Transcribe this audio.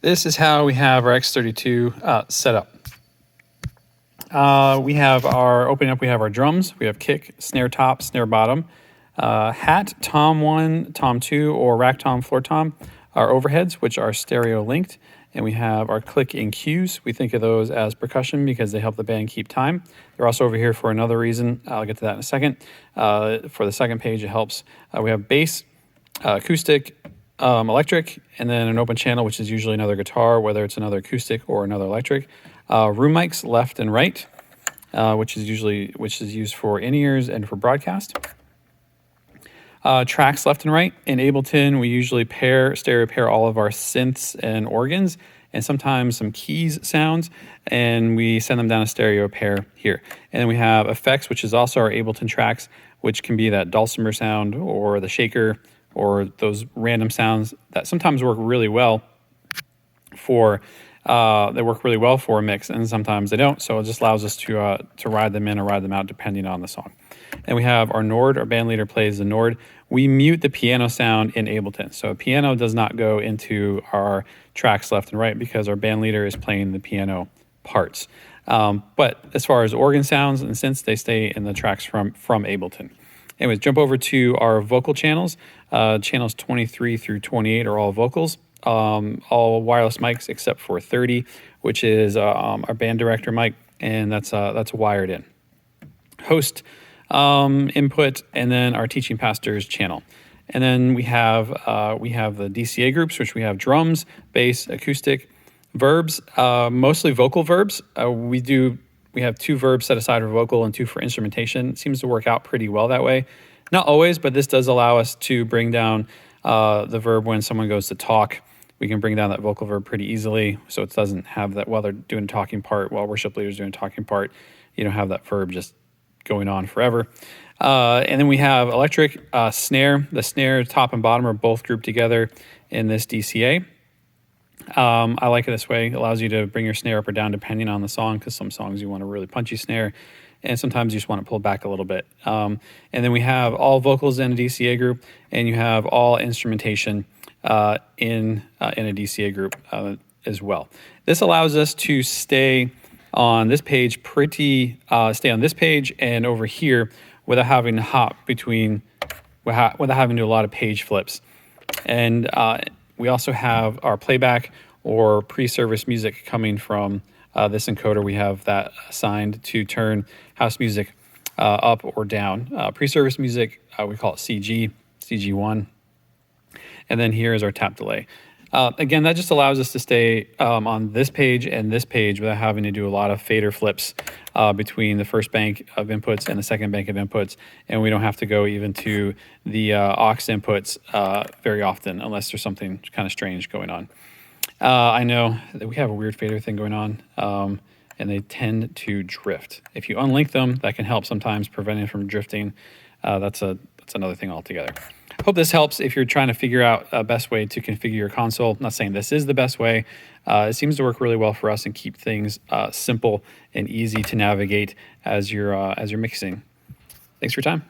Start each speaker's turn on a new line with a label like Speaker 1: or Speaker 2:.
Speaker 1: This is how we have our X32 set up. We have our opening up. We have our drums. We have kick, snare top, snare bottom, hat, tom 1, tom 2, or rack tom, floor tom. Our overheads, which are stereo linked, and we have our click and cues. We think of those as percussion because they help the band keep time. They're also over here for another reason. I'll get to that in a second. For the second page, it helps. We have bass, acoustic, electric, and then an open channel, which is usually another guitar, whether it's another acoustic or another electric. Room mics left and right, which is used for in-ears and for broadcast. Tracks left and right. In Ableton, we usually stereo pair all of our synths and organs, and sometimes some keys sounds, and we send them down a stereo pair here. And then we have effects, which is also our Ableton tracks, which can be that dulcimer sound or the shaker or those random sounds that sometimes work really well for a mix, and sometimes they don't. So it just allows us to ride them in or ride them out depending on the song. And we have our Nord. Our band leader plays the Nord. We mute the piano sound in Ableton. So piano does not go into our tracks left and right because our band leader is playing the piano parts. But as far as organ sounds and synths, they stay in the tracks from Ableton. Anyways, jump over to our vocal channels. Channels 23 through 28 are all vocals. All wireless mics except for 30, which is our band director mic, and that's wired in. Host input, and then our teaching pastors channel. And then we have the DCA groups, which we have drums, bass, acoustic, verbs, mostly vocal verbs. We have 2 verbs set aside for vocal and 2 for instrumentation. It seems to work out pretty well that way. Not always, but this does allow us to bring down the verb when someone goes to talk. We can bring down that vocal verb pretty easily, so it doesn't have that while they're doing a talking part, while worship leaders doing a talking part, you don't have that verb just going on forever. And then we have electric, snare. The snare top and bottom are both grouped together in this DCA. I like it this way. It allows you to bring your snare up or down depending on the song, because some songs you want a really punchy snare, and sometimes you just want to pull back a little bit. And then we have all vocals in a DCA group, and you have all instrumentation in a DCA group as well. This allows us to stay on this page and over here without having to hop between, without having to do a lot of page flips. And we also have our playback or pre-service music coming from this encoder. We have that assigned to turn house music up or down. Pre-service music, we call it CG1. And then here is our tap delay. Again, that just allows us to stay on this page and this page without having to do a lot of fader flips between the first bank of inputs and the second bank of inputs. And we don't have to go even to the aux inputs very often unless there's something kind of strange going on. I know that we have a weird fader thing going on, and they tend to drift. If you unlink them, that can help sometimes prevent it from drifting. That's another thing altogether. Hope this helps if you're trying to figure out a best way to configure your console. I'm not saying this is the best way. It seems to work really well for us and keep things simple and easy to navigate as you're mixing. Thanks for your time.